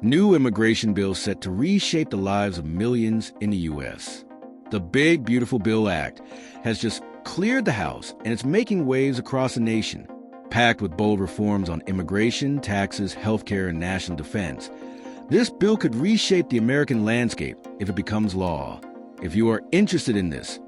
New immigration bill set to reshape the lives of millions in the U.S. The Big Beautiful Bill Act has just cleared the House, and it's making waves across the nation, packed with bold reforms on immigration, taxes, healthcare, and national defense. This bill could reshape the American landscape if it becomes law. If you are interested in this,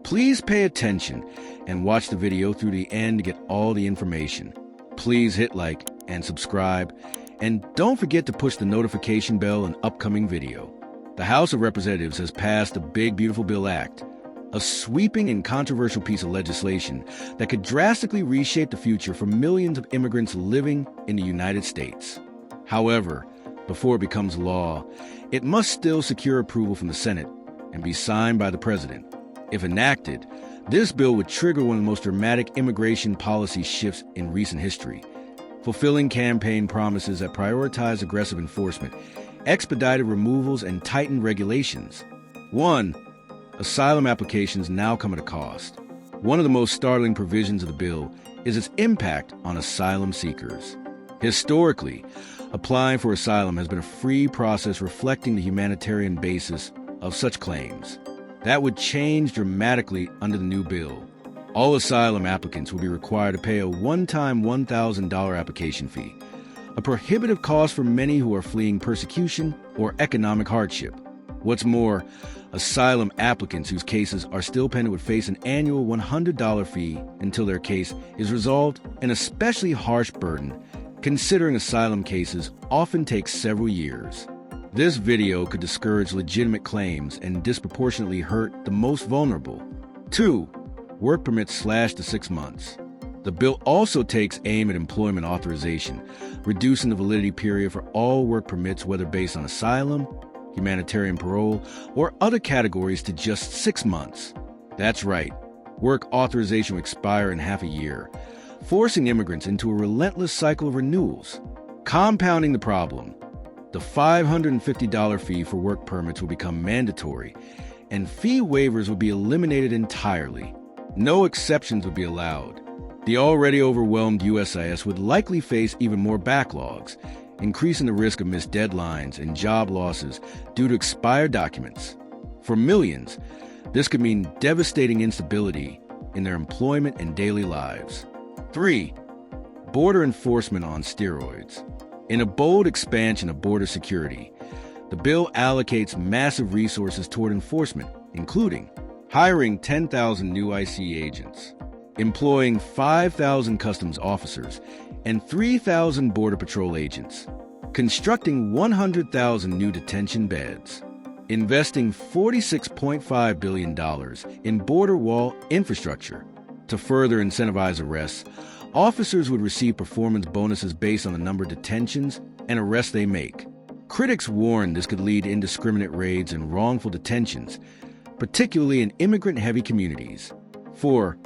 please pay attention and watch the video through the end to get all the information. Please hit like and subscribe, and don't forget to push the notification bell on upcoming video. The House of Representatives has passed the Big Beautiful Bill Act, a sweeping and controversial piece of legislation that could drastically reshape the future for millions of immigrants living in the United States. However, before it becomes law, it must still secure approval from the Senate and be signed by the President. If enacted, this bill would trigger one of the most dramatic immigration policy shifts in recent history, fulfilling campaign promises that prioritize aggressive enforcement, expedited removals, and tightened regulations. 1. Asylum applications now come at a cost. One of the most startling provisions of the bill is its impact on asylum seekers. Historically, applying for asylum has been a free process reflecting the humanitarian basis of such claims. That would change dramatically under the new bill. All asylum applicants will be required to pay a one-time $1,000 application fee, a prohibitive cost for many who are fleeing persecution or economic hardship. What's more, asylum applicants whose cases are still pending would face an annual $100 fee until their case is resolved, an especially harsh burden, considering asylum cases often take several years. This video could discourage legitimate claims and disproportionately hurt the most vulnerable. 2. Work permits slashed to 6 months. The bill also takes aim at employment authorization, reducing the validity period for all work permits, whether based on asylum, humanitarian parole, or other categories, to just 6 months. That's right, work authorization will expire in half a year, forcing immigrants into a relentless cycle of renewals. Compounding the problem, the $550 fee for work permits will become mandatory, and fee waivers will be eliminated entirely. No exceptions would be allowed. The already overwhelmed USIS would likely face even more backlogs, increasing the risk of missed deadlines and job losses due to expired documents. For millions, this could mean devastating instability in their employment and daily lives. 3. Border enforcement on steroids. In a bold expansion of border security, the bill allocates massive resources toward enforcement, including hiring 10,000 new ICE agents, employing 5,000 customs officers, and 3,000 Border Patrol agents, constructing 100,000 new detention beds, investing $46.5 billion in border wall infrastructure. To further incentivize arrests, officers would receive performance bonuses based on the number of detentions and arrests they make. Critics warn this could lead to indiscriminate raids and wrongful detentions, particularly in immigrant-heavy communities. 4.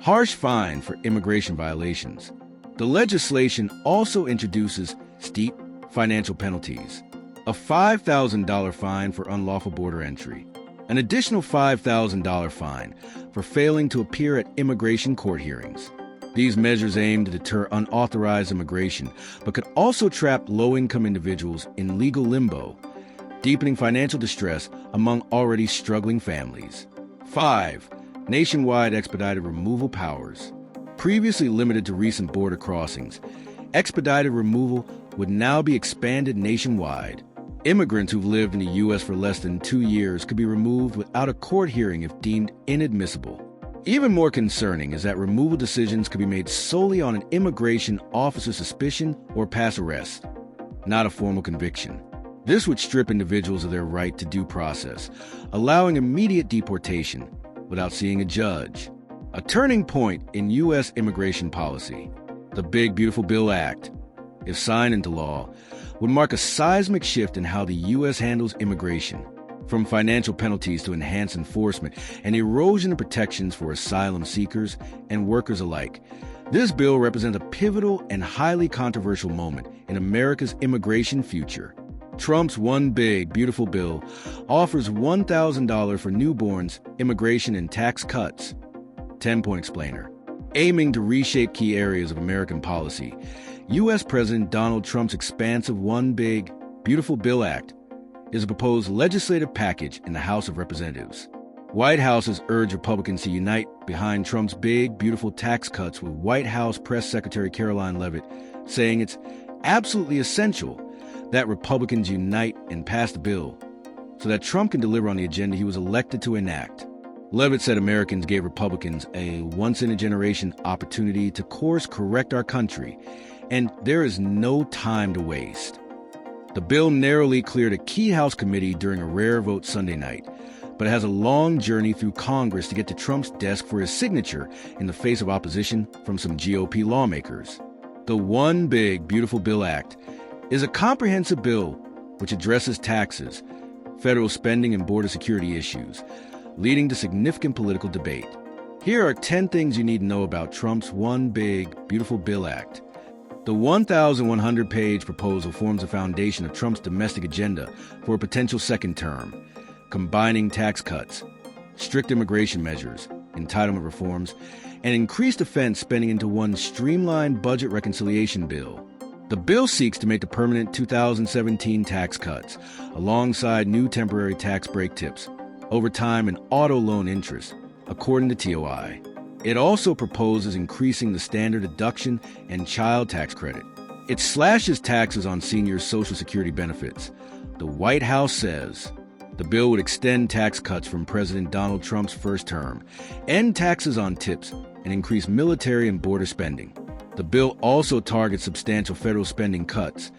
Harsh fine for immigration violations. The legislation also introduces steep financial penalties, a $5,000 fine for unlawful border entry, an additional $5,000 fine for failing to appear at immigration court hearings. These measures aim to deter unauthorized immigration, but could also trap low-income individuals in legal limbo, deepening financial distress among already struggling families. 5. Nationwide expedited removal powers. Previously limited to recent border crossings, expedited removal would now be expanded nationwide. Immigrants who've lived in the U.S. for less than 2 years could be removed without a court hearing if deemed inadmissible. Even more concerning is that removal decisions could be made solely on an immigration officer's suspicion or past arrest, not a formal conviction. This would strip individuals of their right to due process, allowing immediate deportation without seeing a judge. A turning point in U.S. immigration policy, the Big Beautiful Bill Act, if signed into law, would mark a seismic shift in how the U.S. handles immigration, from financial penalties to enhanced enforcement and erosion of protections for asylum seekers and workers alike. This bill represents a pivotal and highly controversial moment in America's immigration future. Trump's One Big Beautiful Bill offers $1,000 for newborns, immigration, and tax cuts. 10-point explainer. Aiming to reshape key areas of American policy, U.S. President Donald Trump's expansive One Big Beautiful Bill Act is a proposed legislative package in the House of Representatives. White House has urged Republicans to unite behind Trump's big, beautiful tax cuts, with White House Press Secretary Caroline Leavitt saying it's absolutely essential that Republicans unite and pass the bill so that Trump can deliver on the agenda he was elected to enact. Leavitt said Americans gave Republicans a once-in-a-generation opportunity to course correct our country, and there is no time to waste. The bill narrowly cleared a key House committee during a rare vote Sunday night, but it has a long journey through Congress to get to Trump's desk for his signature in the face of opposition from some GOP lawmakers. The One Big Beautiful Bill Act is a comprehensive bill which addresses taxes, federal spending, and border security issues, leading to significant political debate. Here are 10 things you need to know about Trump's One Big Beautiful Bill Act. The 1,100-page proposal forms the foundation of Trump's domestic agenda for a potential second term, combining tax cuts, strict immigration measures, entitlement reforms, and increased defense spending into one streamlined budget reconciliation bill. The bill seeks to make the permanent 2017 tax cuts, alongside new temporary tax break tips, overtime, and auto loan interest, according to TOI. It also proposes increasing the standard deduction and child tax credit. It slashes taxes on seniors' Social Security benefits. The White House says the bill would extend tax cuts from President Donald Trump's first term, end taxes on tips, and increase military and border spending. The bill also targets substantial federal spending cuts,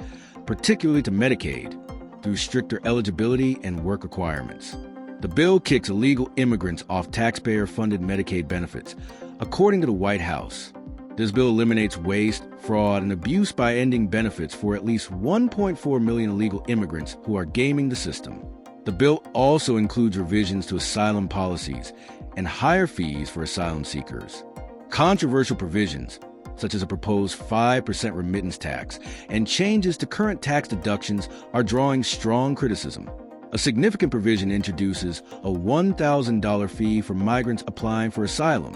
particularly to Medicaid, through stricter eligibility and work requirements. The bill kicks illegal immigrants off taxpayer-funded Medicaid benefits, according to the White House. This bill eliminates waste, fraud, and abuse by ending benefits for at least 1.4 million illegal immigrants who are gaming the system. The bill also includes revisions to asylum policies and higher fees for asylum seekers. Controversial provisions, such as a proposed 5% remittance tax and changes to current tax deductions, are drawing strong criticism. A significant provision introduces a $1,000 fee for migrants applying for asylum,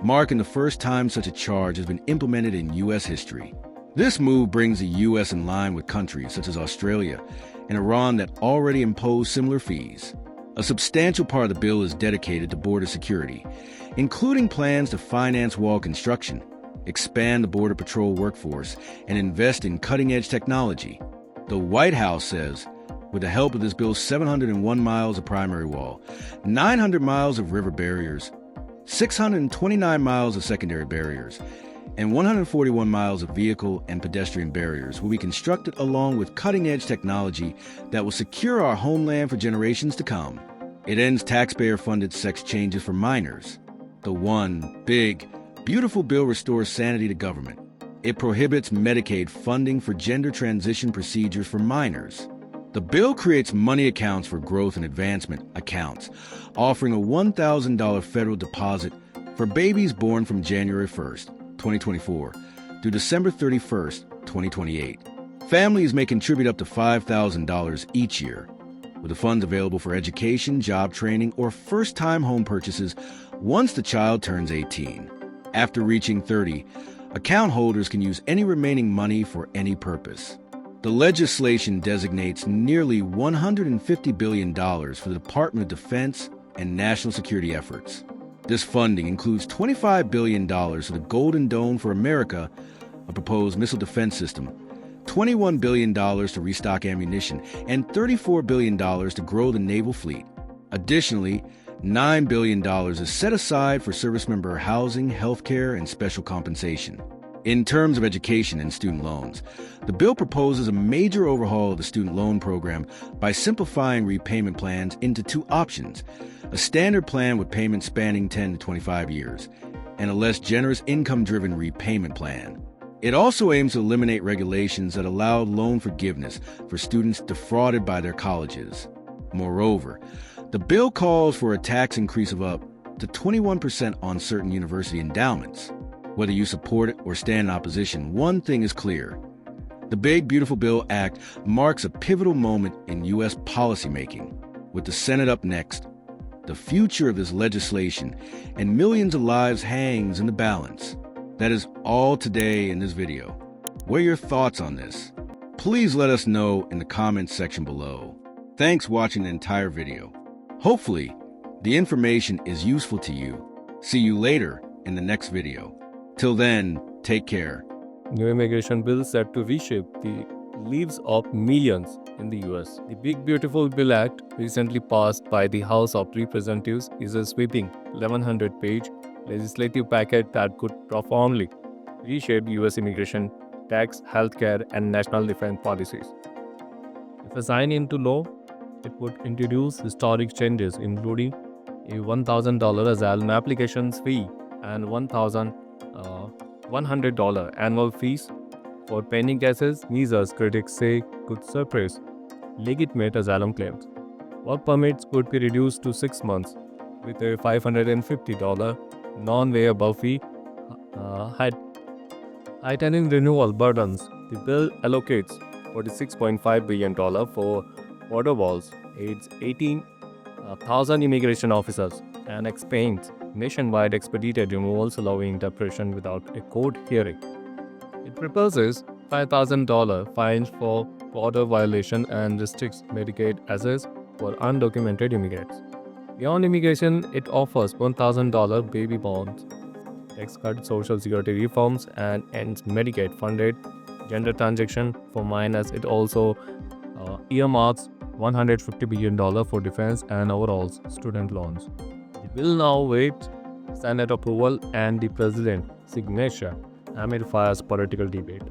marking the first time such a charge has been implemented in U.S. history. This move brings the U.S. in line with countries such as Australia and Iran that already impose similar fees. A substantial part of the bill is dedicated to border security, including plans to finance wall construction, expand the Border Patrol workforce, and invest in cutting-edge technology. The White House says, with the help of this bill's 701 miles of primary wall, 900 miles of river barriers, 629 miles of secondary barriers, and 141 miles of vehicle and pedestrian barriers will be constructed along with cutting-edge technology that will secure our homeland for generations to come. It ends taxpayer-funded sex changes for minors. The One Big Beautiful Bill restores sanity to government. It prohibits Medicaid funding for gender transition procedures for minors. The bill creates money accounts for growth and advancement accounts, offering a $1,000 federal deposit for babies born from January 1st, 2024, through December 31st, 2028. Families may contribute up to $5,000 each year, with the funds available for education, job training, or first-time home purchases once the child turns 18. After reaching 30, account holders can use any remaining money for any purpose. The legislation designates nearly $150 billion for the Department of Defense and national security efforts. This funding includes $25 billion for the Golden Dome for America, a proposed missile defense system, $21 billion to restock ammunition, and $34 billion to grow the naval fleet. Additionally, $9 billion is set aside for service member housing, healthcare, and special compensation. In terms of education and student loans, the bill proposes a major overhaul of the student loan program by simplifying repayment plans into two options: a standard plan with payments spanning 10 to 25 years, and a less generous income-driven repayment plan. It also aims to eliminate regulations that allow loan forgiveness for students defrauded by their colleges. Moreover, the bill calls for a tax increase of up to 21% on certain university endowments. Whether you support it or stand in opposition, one thing is clear. The Big Beautiful Bill Act marks a pivotal moment in U.S. policymaking. With the Senate up next, the future of this legislation and millions of lives hangs in the balance. That is all today in this video. What are your thoughts on this? please let us know in the comments section below. Thanks for watching the entire video. Hopefully, the information is useful to you. See you later in the next video. Till then, take care. New immigration bill set to reshape the lives of millions in the US. The Big Beautiful Bill Act, recently passed by the House of Representatives, is a sweeping 1100-page legislative package that could profoundly reshape US immigration, tax, healthcare, and national defense policies. If signed into law, it would introduce historic changes, including a $1,000 asylum applications fee and $100 annual fees for pending cases. Measures critics say could suppress legitimate asylum claims. Work permits could be reduced to 6 months with a $550 non-waiverable fee. Heightening renewal burdens, the bill allocates $46.5 billion for border walls, aids 18,000 immigration officers, and expands nationwide expedited removals, allowing interpretation without a court hearing. It proposes $5,000 fines for border violation and restricts Medicaid access for undocumented immigrants. Beyond immigration, it offers $1,000 baby bonds, tax cuts, social security reforms, and ends Medicaid-funded gender transaction for minors. It also earmarks $150 billion for defense and overall student loans. The bill now waits Senate approval and the President's signature amid fierce political debate.